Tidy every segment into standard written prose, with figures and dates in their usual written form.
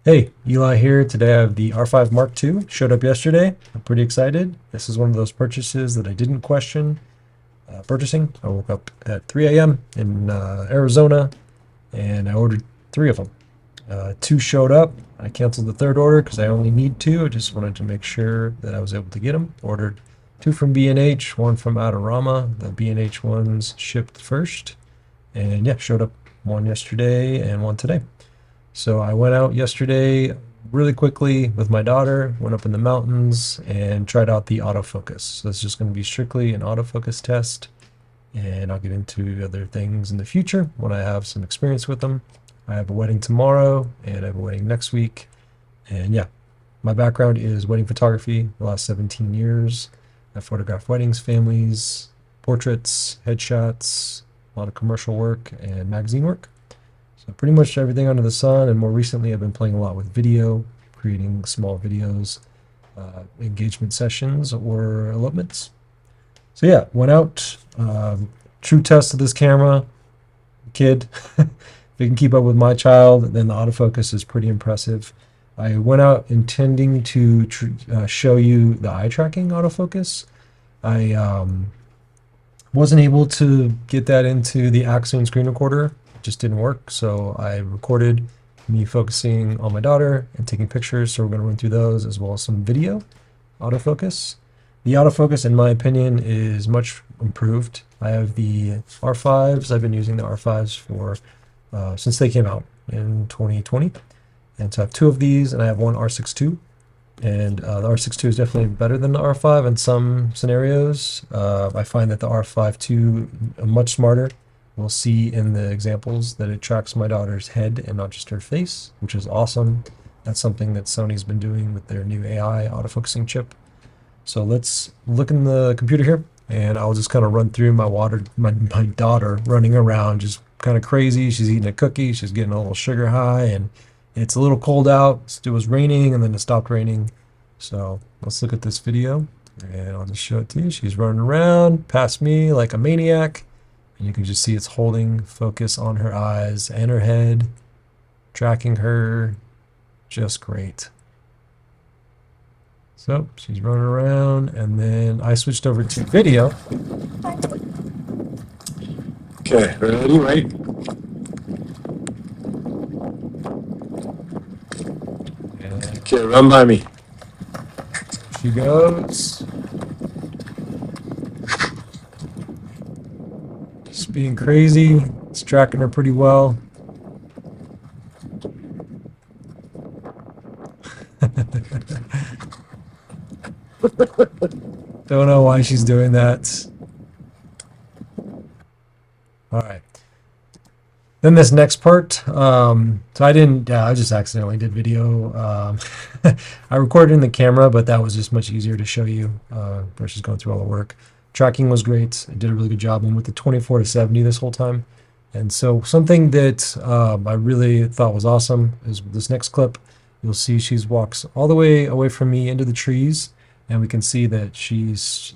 Hey, Eli here. Today I have the R5 Mark II. Showed up yesterday. I'm pretty excited. This is one of those purchases that I didn't question purchasing. I woke up at 3 a.m. in Arizona and I ordered three of them. Two showed up. I canceled the third order because I only need two. I just wanted to make sure that I was able to get them. Ordered two from B&H, one from Autorama. The B&H ones shipped first. And yeah, showed up one yesterday and one today. So I went out yesterday really quickly with my daughter, went up in the mountains and tried out the autofocus. So it's just going to be strictly an autofocus test, and I'll get into other things in the future when I have some experience with them. I have a wedding tomorrow and I have a wedding next week. And yeah, my background is wedding photography the last 17 years. I photographed weddings, families, portraits, headshots, a lot of commercial work and magazine work. So pretty much everything under the sun, and more recently I've been playing a lot with video, creating small videos, engagement sessions, or elopements. So yeah, went out, true test of this camera, kid. If you can keep up with my child, then the autofocus is pretty impressive. I went out intending to show you the eye tracking autofocus. I wasn't able to get that into the Axiom screen recorder. Just didn't work, so I recorded me focusing on my daughter and taking pictures. So we're going to run through those as well as some video autofocus. The autofocus, in my opinion, is much improved. I have the R5s. I've been using the R5s for since they came out in 2020, and so I have two of these, and I have one R6 II. And the R6 II is definitely better than the R5 in some scenarios. I find that the R5 II is much smarter. We'll see in the examples that it tracks my daughter's head and not just her face, which is awesome. That's something that Sony's been doing with their new AI autofocusing chip. So let's look in the computer here, and I'll just kind of run through my daughter running around, just kind of crazy. She's eating a cookie, she's getting a little sugar high, and it's a little cold out. It was raining, and then it stopped raining. So let's look at this video, and I'll just show it to you. She's running around past me like a maniac. And you can just see it's holding focus on her eyes and her head, tracking her just great. So she's running around, and then I switched over to video. Okay, ready, right? Okay, run by me. She goes. Just being crazy. It's tracking her pretty well. Don't know why she's doing that. All right. Then this next part, so I just accidentally did video. I recorded in the camera, but that was just much easier to show you versus going through all the work. Tracking was great. I did a really good job. I'm with the 24 to 70 this whole time. And so something that I really thought was awesome is this next clip. You'll see she walks all the way away from me into the trees, and we can see that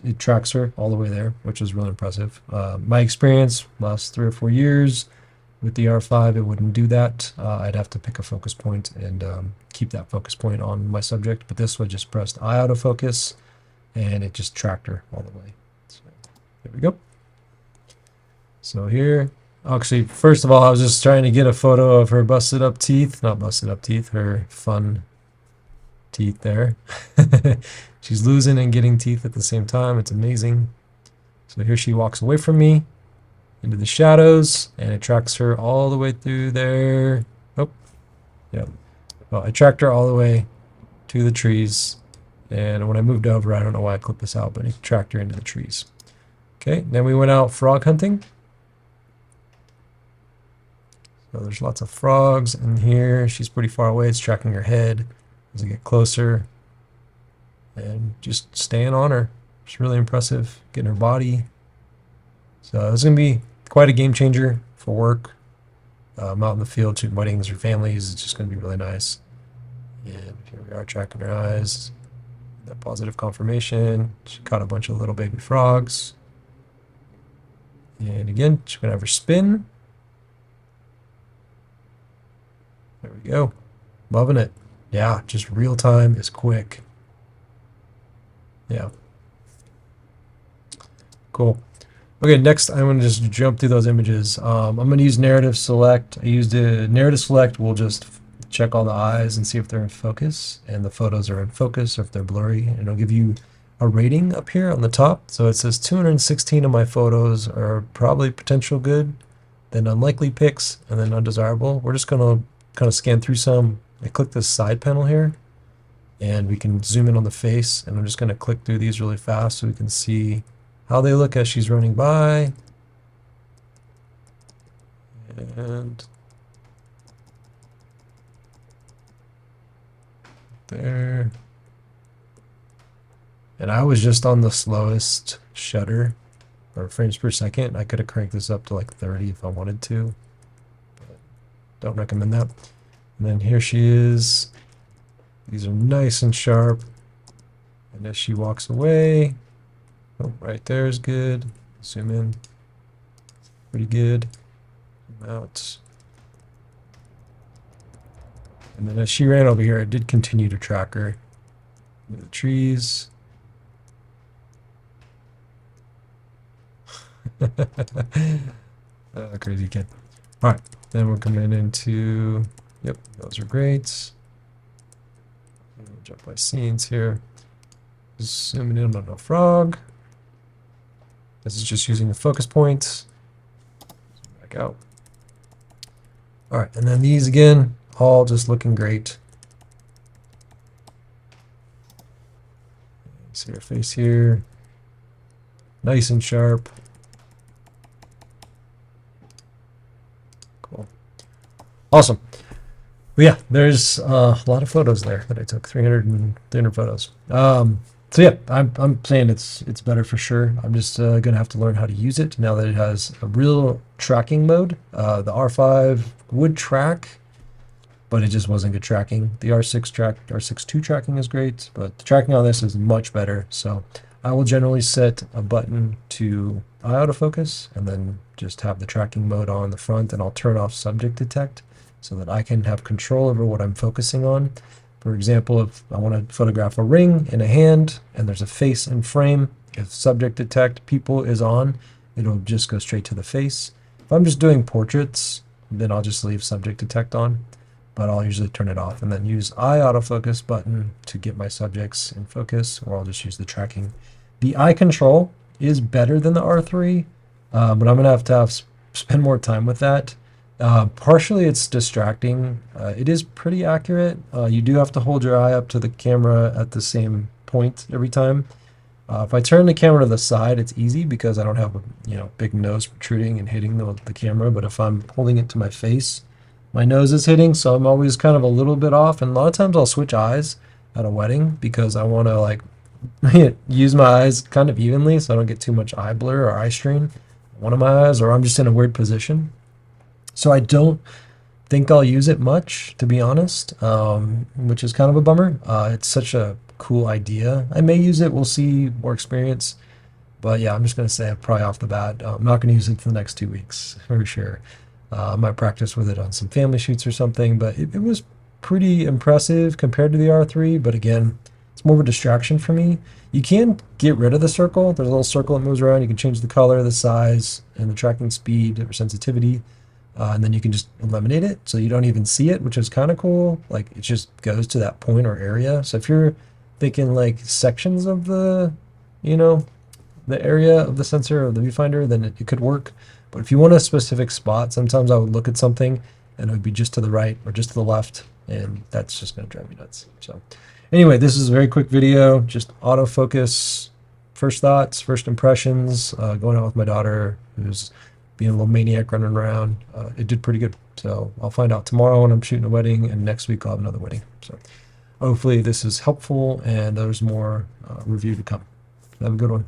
it tracks her all the way there, which is really impressive. My experience, last 3 or 4 years with the R5, it wouldn't do that. I'd have to pick a focus point and keep that focus point on my subject. But this one just pressed eye autofocus, and it just tracked her all the way. So there we go. So here, actually, first of all, I was just trying to get a photo of her busted up teeth. Not busted up teeth, her fun teeth there. She's losing and getting teeth at the same time. It's amazing. So here she walks away from me into the shadows, and it tracks her all the way through there. Oh, yeah. Well, I tracked her all the way to the trees, and when I moved over, I don't know why I clipped this out, but it tracked her into the trees. Okay, then we went out frog hunting. So there's lots of frogs in here. She's pretty far away. It's tracking her head as I get closer, and just staying on her. It's really impressive, getting her body. So it's going to be quite a game changer for work. Out in the field, shooting weddings or families. It's just going to be really nice. And here we are tracking her eyes. That positive confirmation. She caught a bunch of little baby frogs. And again, she's going to have her spin. There we go. Loving it. Yeah, just real time is quick. Yeah, cool. Okay, next I'm going to just jump through those images. I'm going to use narrative select. I used a narrative select. We'll just check all the eyes and see if they're in focus, and the photos are in focus or if they're blurry. And it'll give you a rating up here on the top. So it says 216 of my photos are probably potential good, then unlikely pics, and then undesirable. We're just going to kind of scan through some. I click this side panel here, and we can zoom in on the face, and I'm just going to click through these really fast so we can see how they look as she's running by. And there. And I was just on the slowest shutter, or frames per second. I could have cranked this up to like 30 if I wanted to, but don't recommend that. And then here she is. These are nice and sharp. And as she walks away, oh, right there is good. Zoom in. Pretty good. Zoom out. And then as she ran over here, I did continue to track her. The trees. Crazy kid. All right, then we're coming into, yep, those are great. We'll jump by scenes here. Zooming in on a frog. This is just using the focus points. Back out. All right, and then these again, all just looking great. See her face here. Nice and sharp. Cool. Awesome. But yeah, there's a lot of photos there that I took, 300 photos. So yeah, I'm saying it's better for sure. I'm just gonna have to learn how to use it now that it has a real tracking mode. The R5 would track, but it just wasn't good tracking. The R6 II tracking is great, but the tracking on this is much better. So I will generally set a button to eye autofocus and then just have the tracking mode on the front, and I'll turn off subject detect so that I can have control over what I'm focusing on. For example, if I want to photograph a ring in a hand and there's a face in frame, if subject detect people is on, it'll just go straight to the face. If I'm just doing portraits, then I'll just leave subject detect on, but I'll usually turn it off and then use eye autofocus button to get my subjects in focus, or I'll just use the tracking. The eye control is better than the R3, but I'm going to have spend more time with that. Partially it's distracting. It is pretty accurate. You do have to hold your eye up to the camera at the same point every time. If I turn the camera to the side, it's easy because I don't have a big nose protruding and hitting the camera. But if I'm holding it to my face, my nose is hitting, so I'm always kind of a little bit off. And a lot of times I'll switch eyes at a wedding because I want to like use my eyes kind of evenly so I don't get too much eye blur or eye strain on one of my eyes, or I'm just in a weird position. So I don't think I'll use it much, to be honest, which is kind of a bummer. It's such a cool idea. I may use it. We'll see, more experience. But yeah, I'm just going to say probably off the bat, I'm not going to use it for the next 2 weeks for sure. I might practice with it on some family shoots or something, but it was pretty impressive compared to the R3. But again, it's more of a distraction for me. You can get rid of the circle. There's a little circle that moves around. You can change the color, the size, and the tracking speed or sensitivity. And then you can just eliminate it so you don't even see it, which is kind of cool. Like it just goes to that point or area. So if you're thinking like sections of the area of the sensor of the viewfinder, then it could work. But if you want a specific spot, sometimes I would look at something and it would be just to the right or just to the left, and that's just going to drive me nuts. So anyway, this is a very quick video, just autofocus, first thoughts, first impressions, going out with my daughter who's being a little maniac running around. It did pretty good. So I'll find out tomorrow when I'm shooting a wedding, and next week I'll have another wedding. So hopefully this is helpful, and there's more review to come. Have a good one.